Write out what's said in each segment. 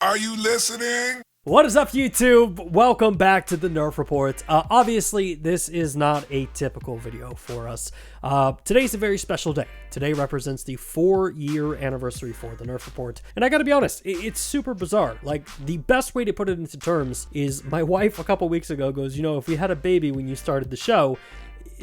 Are you listening? What is up, YouTube? Welcome back to the Nerf Report. Obviously, this is not a typical video for us. Today's a very special day. Today represents the 4-year anniversary for the Nerf Report. And I gotta be honest, it's super bizarre. Like, the best way to put it into terms is my wife a couple weeks ago goes, you know, if we had a baby when you started the show,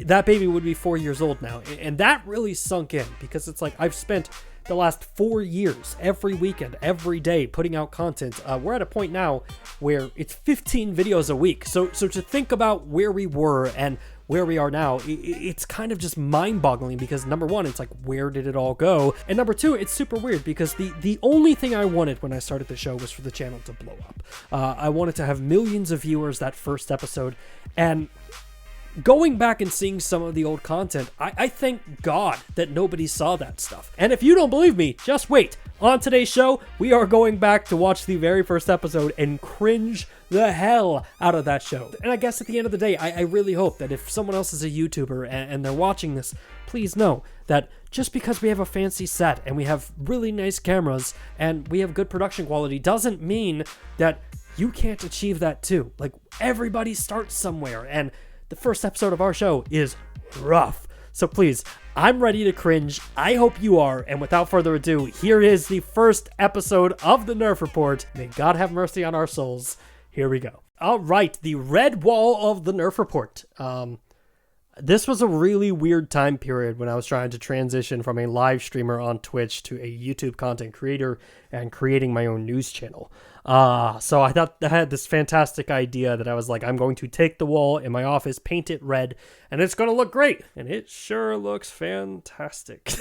that baby would be 4 years old now. And that really sunk in because it's like I've spent the last 4 years, every weekend, every day, putting out content. We're at a point now where it's 15 videos a week. So to think about where we were and where we are now, it's kind of just mind-boggling because number one, it's like, where did it all go? And number two, it's super weird because the only thing I wanted when I started the show was for the channel to blow up. I wanted to have millions of viewers that first episode, and going back and seeing some of the old content, I thank God that nobody saw that stuff. And if you don't believe me, just wait. On today's show, we are going back to watch the very first episode and cringe the hell out of that show. And I guess at the end of the day, I really hope that if someone else is a YouTuber and they're watching this, please know that just because we have a fancy set and we have really nice cameras and we have good production quality doesn't mean that you can't achieve that too. Like, everybody starts somewhere, and the first episode of our show is rough. So please, I'm ready to cringe. I hope you are. And without further ado, here is the first episode of the Nerf Report. May God have mercy on our souls. Here we go. All right, the red wall of the Nerf Report. This was a really weird time period when I was trying to transition from a live streamer on Twitch to a YouTube content creator and creating my own news channel. So I thought I had this fantastic idea that I was like, I'm going to take the wall in my office, paint it red, and it's going to look great. And it sure looks fantastic.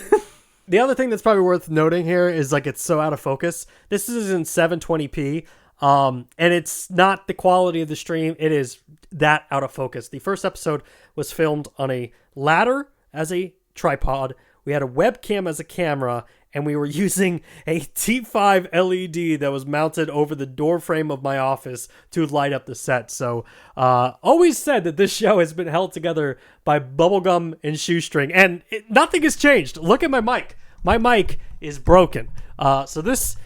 The other thing that's probably worth noting here is like it's so out of focus. This is in 720p. And it's not the quality of the stream. It is that out of focus. The first episode was filmed on a ladder as a tripod. We had a webcam as a camera, and we were using a T5 LED that was mounted over the door frame of my office to light up the set. So, always said that this show has been held together by bubblegum and shoestring, and nothing has changed. Look at my mic. My mic is broken. So this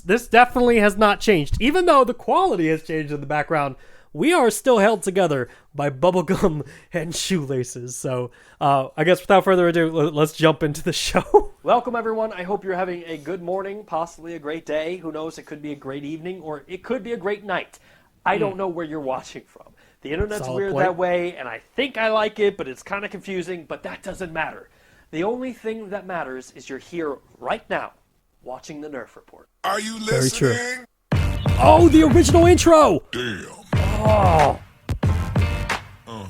definitely has not changed. Even though the quality has changed in the background, we are still held together by bubblegum and shoelaces. So I guess without further ado, let's jump into the show. Welcome, everyone. I hope you're having a good morning, possibly a great day. Who knows? It could be a great evening, or it could be a great night. I don't know where you're watching from. The internet's weird that way, and I think I like it, but it's kind of confusing, but that doesn't matter. The only thing that matters is you're here right now watching the Nerf Report. Are you listening? Very true. Oh, the original intro! Damn. Oh,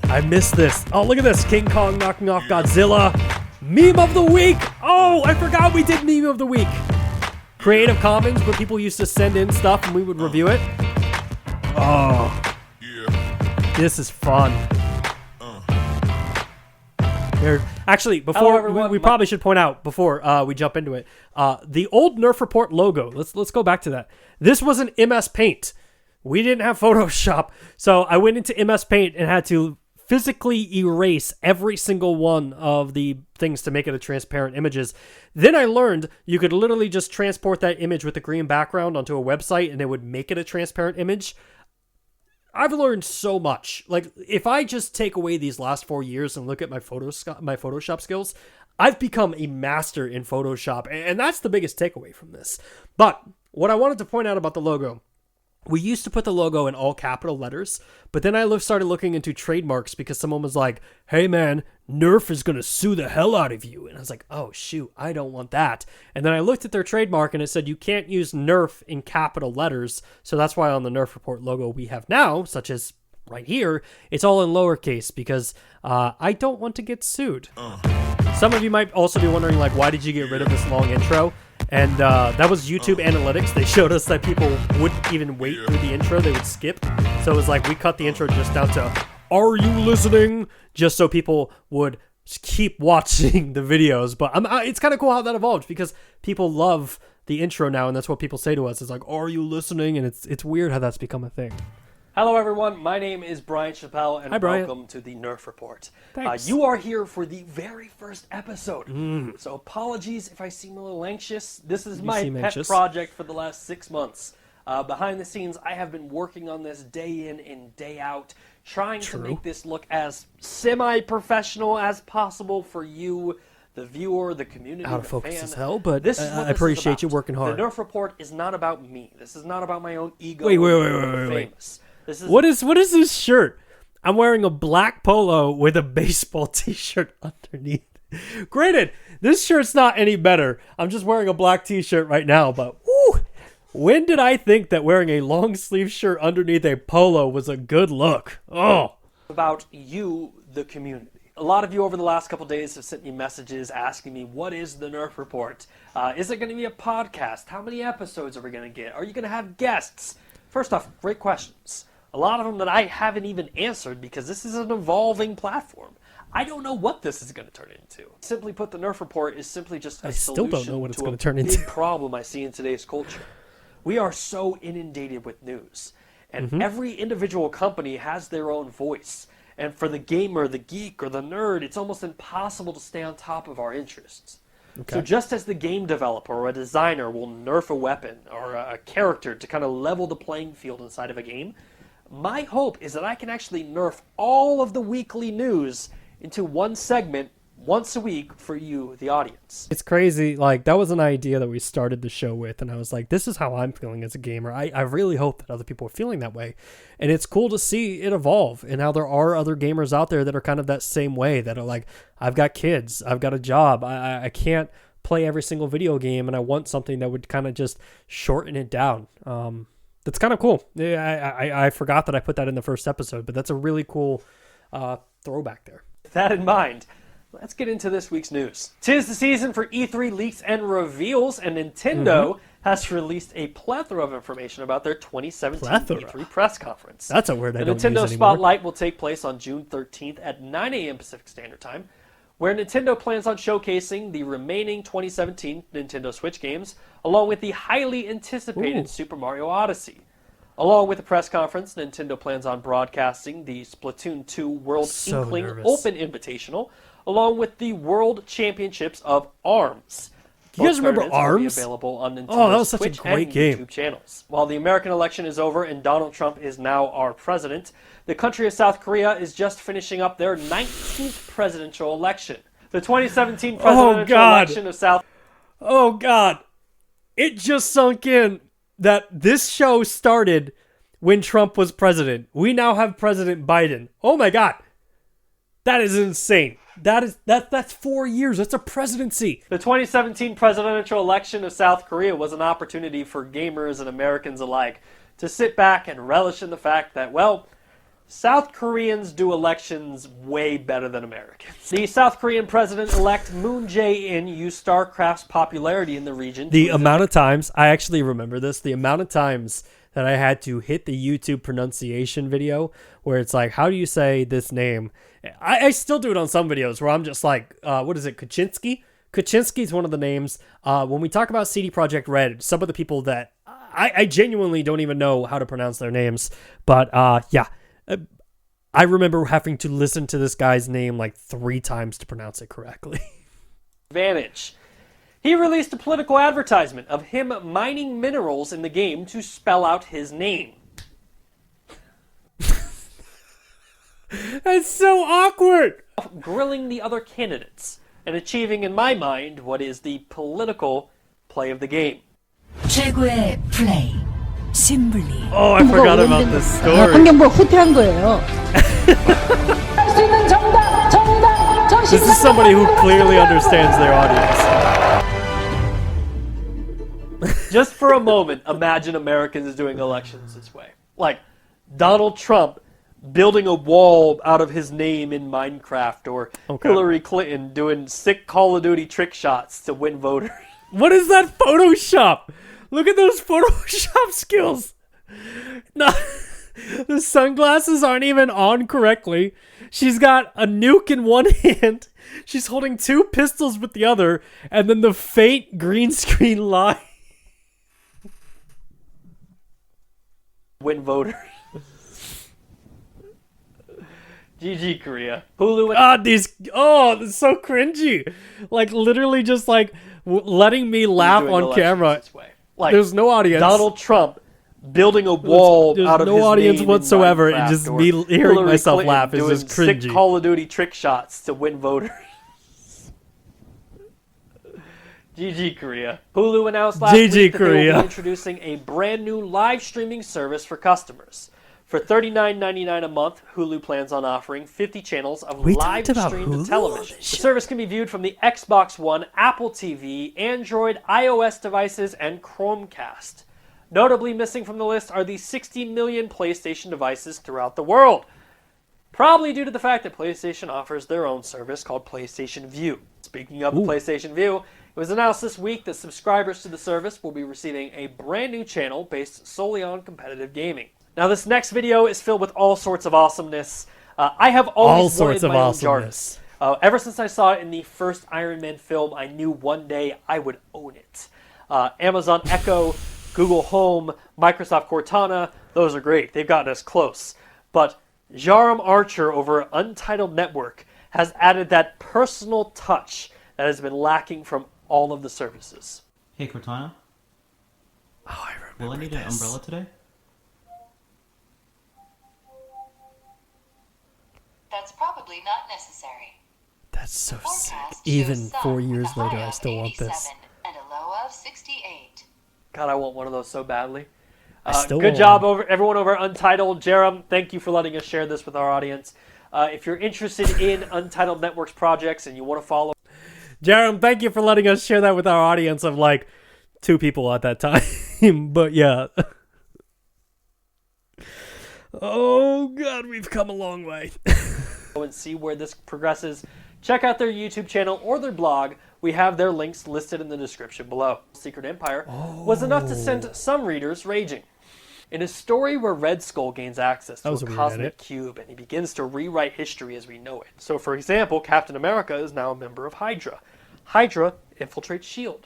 I missed this. Oh, look at this. King Kong knocking off Godzilla. Meme of the week. Oh, I forgot we did meme of the week. Creative Commons, where people used to send in stuff and we would review it. Oh, yeah. This is fun. Actually, before we probably should point out before we jump into it, the old Nerf Report logo. Let's go back to that. This was an MS Paint. We didn't have Photoshop, so I went into MS Paint and had to physically erase every single one of the things to make it a transparent images. Then I learned you could literally just transport that image with a green background onto a website and it would make it a transparent image. I've learned so much. Like, if I just take away these last 4 years and look at my Photoshop skills, I've become a master in Photoshop, and that's the biggest takeaway from this. But what I wanted to point out about the logo, we used to put the logo in all capital letters, but then I started looking into trademarks because someone was like, hey man, Nerf is going to sue the hell out of you. And I was like, oh shoot, I don't want that. And then I looked at their trademark and it said you can't use Nerf in capital letters. So that's why on the Nerf Report logo we have now, such as right here, it's all in lowercase because I don't want to get sued. Some of you might also be wondering, like, why did you get rid of this long intro? And that was YouTube analytics. They showed us that people wouldn't even wait through the intro. They would skip. So it was like we cut the intro just down to, are you listening? Just so people would keep watching the videos. But it's kind of cool how that evolved because people love the intro now. And that's what people say to us. It's like, are you listening? And it's weird how that's become a thing. Hello, everyone. My name is Bryant Chappelle, and welcome to the Nerf Report. Thanks. You are here for the very first episode, so apologies if I seem a little anxious. This is my pet project for the last 6 months. Behind the scenes, I have been working on this day in and day out, trying to make this look as semi-professional as possible for you, the viewer, the community, Out of the focus fan. as hell, but This is what I this is appreciate you about. working hard. The Nerf Report is not about me. This is not about my own ego. Wait. Famous. This is What is this shirt? I'm wearing a black polo with a baseball t-shirt underneath. Granted, this shirt's not any better. I'm just wearing a black t-shirt right now, but woo, when did I think that wearing a long sleeve shirt underneath a polo was a good look? Oh. about you, the community. A lot of you over the last couple days have sent me messages asking me, what is the Nerf Report? Is it going to be a podcast? How many episodes are we going to get? Are you going to have guests? First off, great questions. A lot of them that I haven't even answered because this is an evolving platform. I don't know what this is going to turn into. Simply put, the Nerf Report is simply just a still solution don't know what it's to gonna a turn big into. problem I see in today's culture. We are so inundated with news, and every individual company has their own voice. And for the gamer, the geek, or the nerd, it's almost impossible to stay on top of our interests. Okay. So just as the game developer or a designer will nerf a weapon or a character to kind of level the playing field inside of a game, my hope is that I can actually nerf all of the weekly news into one segment once a week for you, the audience. It's crazy. Like, that was an idea that we started the show with, and I was like, this is how I'm feeling as a gamer. I really hope that other people are feeling that way. And it's cool to see it evolve, and how there are other gamers out there that are kind of that same way, that are like, I've got kids, I've got a job, I can't play every single video game, and I want something that would kind of just shorten it down. That's kind of cool. Yeah, I forgot that I put that in the first episode, but that's a really cool throwback there. With that in mind, let's get into this week's news. 'Tis the season for E3 leaks and reveals, and Nintendo has released a plethora of information about their 2017 E3 press conference. That's a word I The don't use Nintendo anymore. Spotlight will take place on June 13th at 9 a.m. Pacific Standard Time, where Nintendo plans on showcasing the remaining 2017 Nintendo Switch games, along with the highly anticipated Super Mario Odyssey. Along with the press conference, Nintendo plans on broadcasting the Splatoon 2 World So Inkling nervous. Open Invitational, along with the World Championships of ARMS. You guys Both remember tournaments will be ARMS? available on Nintendo Oh, that was such a Switch great and game. YouTube channels. While the American election is over and Donald Trump is now our president, the country of South Korea is just finishing up their 19th presidential election. The 2017 presidential God. election of South Oh, God. It just sunk in that this show started when Trump was president. We now have President Biden. Oh, my God. That is insane. That's 4 years. That's a presidency. The 2017 presidential election of South Korea was an opportunity for gamers and Americans alike to sit back and relish in the fact that, well, South Koreans do elections way better than Americans. The South Korean president-elect Moon Jae-in used StarCraft's popularity in the region. The amount of times, I actually remember this, the amount of times that I had to hit the YouTube pronunciation video where it's like, how do you say this name? I still do it on some videos where I'm just like, what is it, Kaczynski? Kaczynski is one of the names. When we talk about CD Projekt Red, some of the people that I genuinely don't even know how to pronounce their names. But yeah, I remember having to listen to this guy's name like 3 times to pronounce it correctly. advantage. He released a political advertisement of him mining minerals in the game to spell out his name. That's so awkward. Grilling the other candidates and achieving, in my mind, what is the political play of the game. 최고의 플레이 심블리 Oh, I forgot about this story. 환경부 후퇴한 거예요. This is somebody who clearly understands their audience. Just for a moment, imagine Americans doing elections this way. Like Donald Trump building a wall out of his name in Minecraft, or Hillary Clinton doing sick Call of Duty trick shots to win voters. What is that Photoshop? Look at those Photoshop skills. No, the sunglasses aren't even on correctly. She's got a nuke in one hand. She's holding 2 pistols with the other, and then the faint green screen line. Win voters. GG Korea. Hulu. This is so cringy. Like, literally just like letting me laugh doing on elections camera. this way. Like There's no audience. Donald Trump building a wall There's out of no his audience name in whatsoever, and Minecraft, just or me hearing Hillary myself Clinton laugh is doing just cringy. sick Call of Duty trick shots to win voters. GG Korea. Hulu announced last GG week that they will Korea. be introducing a brand new live streaming service for customers. For $39.99 a month, Hulu plans on offering 50 channels of We live talked about streamed Hulu television. on The this show? service can be viewed from the Xbox One, Apple TV, Android, iOS devices, and Chromecast. Notably missing from the list are the 60 million PlayStation devices throughout the world. Probably due to the fact that PlayStation offers their own service called PlayStation Vue. Speaking of the PlayStation Vue, it was announced this week that subscribers to the service will be receiving a brand new channel based solely on competitive gaming. Now, this next video is filled with all sorts of awesomeness. I have always wanted my own Jarvis. Ever since I saw it in the first Iron Man film, I knew one day I would own it. Amazon Echo, Google Home, Microsoft Cortana, those are great. They've gotten us close. But Jaram Archer over Untitled Network has added that personal touch that has been lacking from all of the services. Hey Cortana, Oh, I remember will I need an umbrella today? That's probably not necessary. That's so sick. Forecast Even shows sun 4 with years a high later, I of still want this. 87 and a low of 68. God, I want one of those so badly. still Good want job, one. everyone over Untitled. Jaram, thank you for letting us share this with our audience. If you're interested in Untitled Network's projects and you want to follow, Jaram, thank you for letting us share that with our audience of like 2 people at that time. But yeah. Oh God, we've come a long way. and see where this progresses, check out their YouTube channel or their blog. We have their links listed in the description below. Secret Empire was enough to send some readers raging. In a story where Red Skull gains access to a was a weird cosmic edit. cube and he begins to rewrite history as we know it. So, for example, Captain America is now a member of Hydra. Hydra infiltrates S.H.I.E.L.D.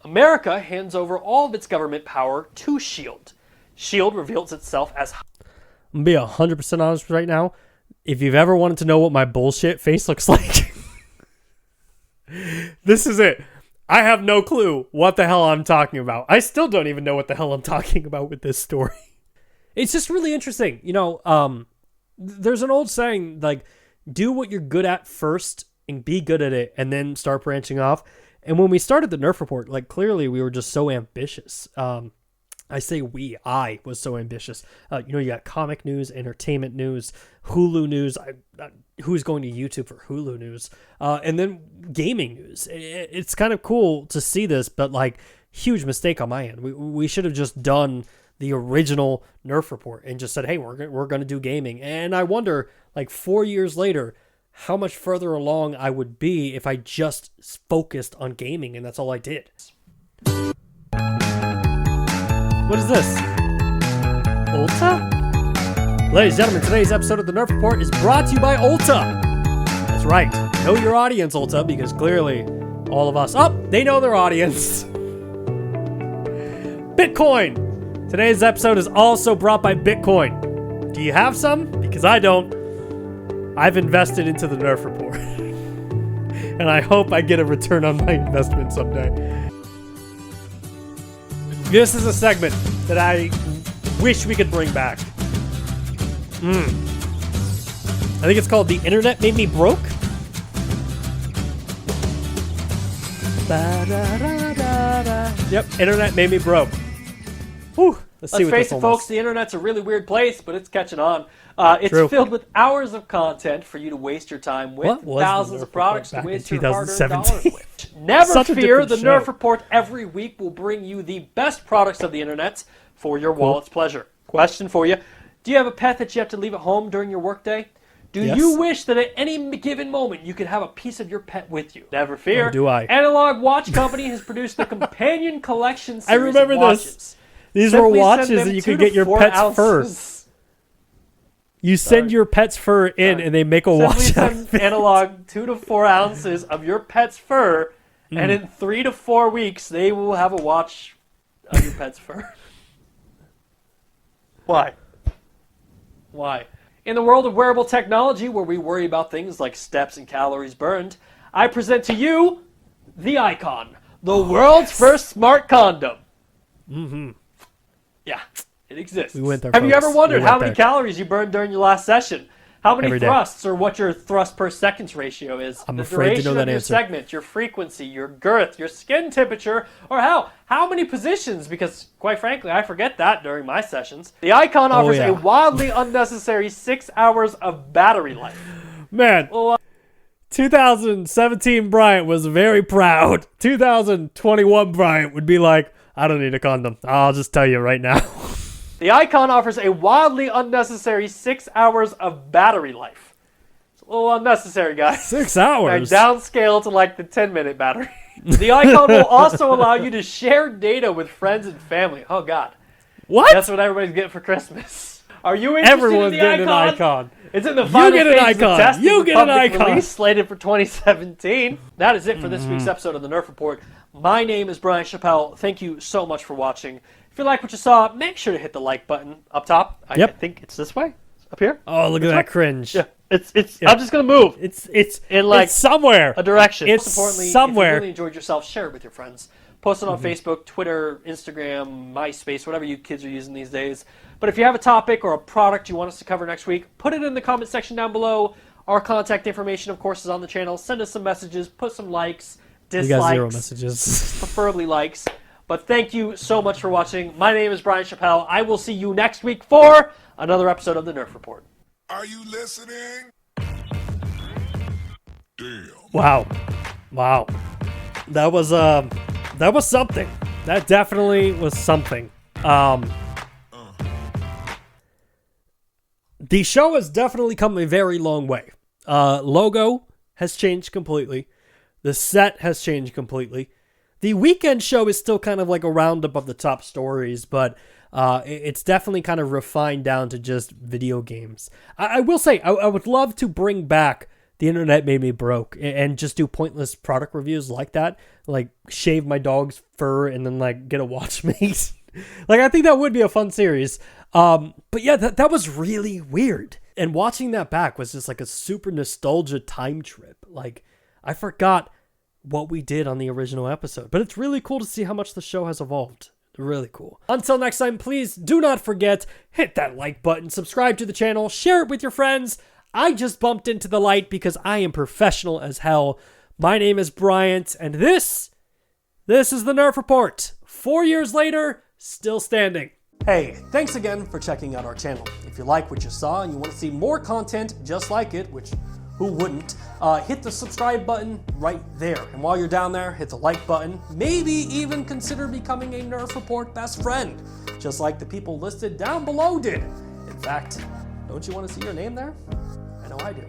America hands over all of its government power to S.H.I.E.L.D. S.H.I.E.L.D. reveals itself as I'm gonna be 100% honest right now. If you've ever wanted to know what my bullshit face looks like, this is it. I have no clue what the hell I'm talking about. I still don't even know what the hell I'm talking about with this story. It's just really interesting. You know, there's an old saying, like, do what you're good at first and be good at it and then start branching off. And when we started the Nerf Report, like, clearly we were just so ambitious. I say I was so ambitious. You know, you got comic news, entertainment news, Hulu news. Who's going to YouTube for Hulu news? And then gaming news. It's kind of cool to see this, but like, huge mistake on my end. We should have just done the original Nerf Report and just said, hey, we're going to do gaming. And I wonder, like 4 years later, how much further along I would be if I just focused on gaming and that's all I did. What is this? Ulta? Ladies and gentlemen, today's episode of the Nerf Report is brought to you by Ulta. That's right. Know your audience, Ulta, because clearly all of us... Oh, they know their audience. Bitcoin. Today's episode is also brought by Bitcoin. Do you have some? Because I don't. I've invested into the Nerf Report. And I hope I get a return on my investment someday. This is a segment that I wish we could bring back. I think it's called The Internet Made Me Broke. Yep, Internet Made Me Broke. Whew. Let's see Let's what face this it, one folks, was. the internet's a really weird place, but it's catching on. It's True. filled with hours of content for you to waste your time with, What was the thousands Nerf of products to Report back waste in your hard-earned dollars 2017? with. Never Such a fear, different the show. Nerf Report every week will bring you the best products of the internet for your wallet's pleasure. Question for you. Do you have a pet that you have to leave at home during your workday? Do Yes. you wish that at any given moment you could have a piece of your pet with you? Never fear. Oh, do I. Analog Watch Company has produced the Companion Collection series remember of this. watches. These Simply were send watches them that you 2 could to get your 4 pet's fur. ounces. You send Sorry. your pet's fur in and they make a Simply watch out send of it. Analog 2 to 4 ounces of your pet's fur, Hmm. and in 3 to 4 weeks they will have a watch of your pet's fur. Why? Why? In the world of wearable technology, where we worry about things like steps and calories burned, I present to you the Icon, the world's first smart condom. Yeah. It exists. We went there, Have you folks. ever wondered We went how many there. calories you burned during your last session? How many Every day. thrusts or what your thrust per seconds ratio is? I'm the afraid to duration know of that your answer. segment, your frequency, your girth, your skin temperature, or how many positions? Because quite frankly, I forget that during my sessions. The Icon offers yeah. a wildly unnecessary 6 hours of battery life. Man, Well, 2017 Bryant was very proud. 2021 Bryant would be like, I don't need a condom. I'll just tell you right now. the Icon offers a wildly unnecessary 6 hours of battery life. It's a little unnecessary, guys. 6 I hours. downscale to like the 10-minute battery. The Icon will also allow you to share data with friends and family. Oh, God. What? That's what everybody's getting for Christmas. Are you interested Everyone's in the getting Icon? an icon. It's in the final get an stages of icon. testing You with get an public icon. release slated for 2017. That is it for this week's episode of the Nerf Report. My name is Bryant Chappelle. Thank you so much for watching. If you like what you saw, make sure to hit the like button up top. I Yep. think it's this way. Up here. Oh, look at that cringe. Yeah. I'm just going to move It's in like it's somewhere. a direction. It's Most importantly, somewhere. if you really enjoyed yourself, share it with your friends. Post it on Facebook, Twitter, Instagram, MySpace, whatever you kids are using these days. But if you have a topic or a product you want us to cover next week, put it in the comment section down below. Our contact information, of course, is on the channel. Send us some messages, put some likes, We dislikes, got 0 messages. preferably likes. But thank you so much for watching. My name is Bryant Chappelle. I will see you next week for another episode of the Nerf Report. Are you listening? Damn. Wow. That was something. That definitely was something. The show has definitely come a very long way. Logo has changed completely. The set has changed completely. The weekend show is still kind of like a roundup of the top stories, but it's definitely kind of refined down to just video games. I will say, I would love to bring back The Internet Made Me Broke and just do pointless product reviews like that. Like shave my dog's fur and then like get a watchmate. Like I think that would be a fun series. But yeah, that was really weird. And watching that back was just like a super nostalgia time trip. Like I forgot what we did on the original episode. But it's really cool to see how much the show has evolved. Really cool. Until next time, please do not forget, hit that like button, subscribe to the channel, share it with your friends. I just bumped into the light because I am professional as hell. My name is Bryant, and this is the Nerf Report. 4 years later, still standing. Hey, thanks again for checking out our channel. If you like what you saw and you want to see more content just like it, which who wouldn't, hit the subscribe button right there. And while you're down there, hit the like button. Maybe even consider becoming a Nerf Report best friend, just like the people listed down below did. In fact, don't you want to see your name there? I know I do.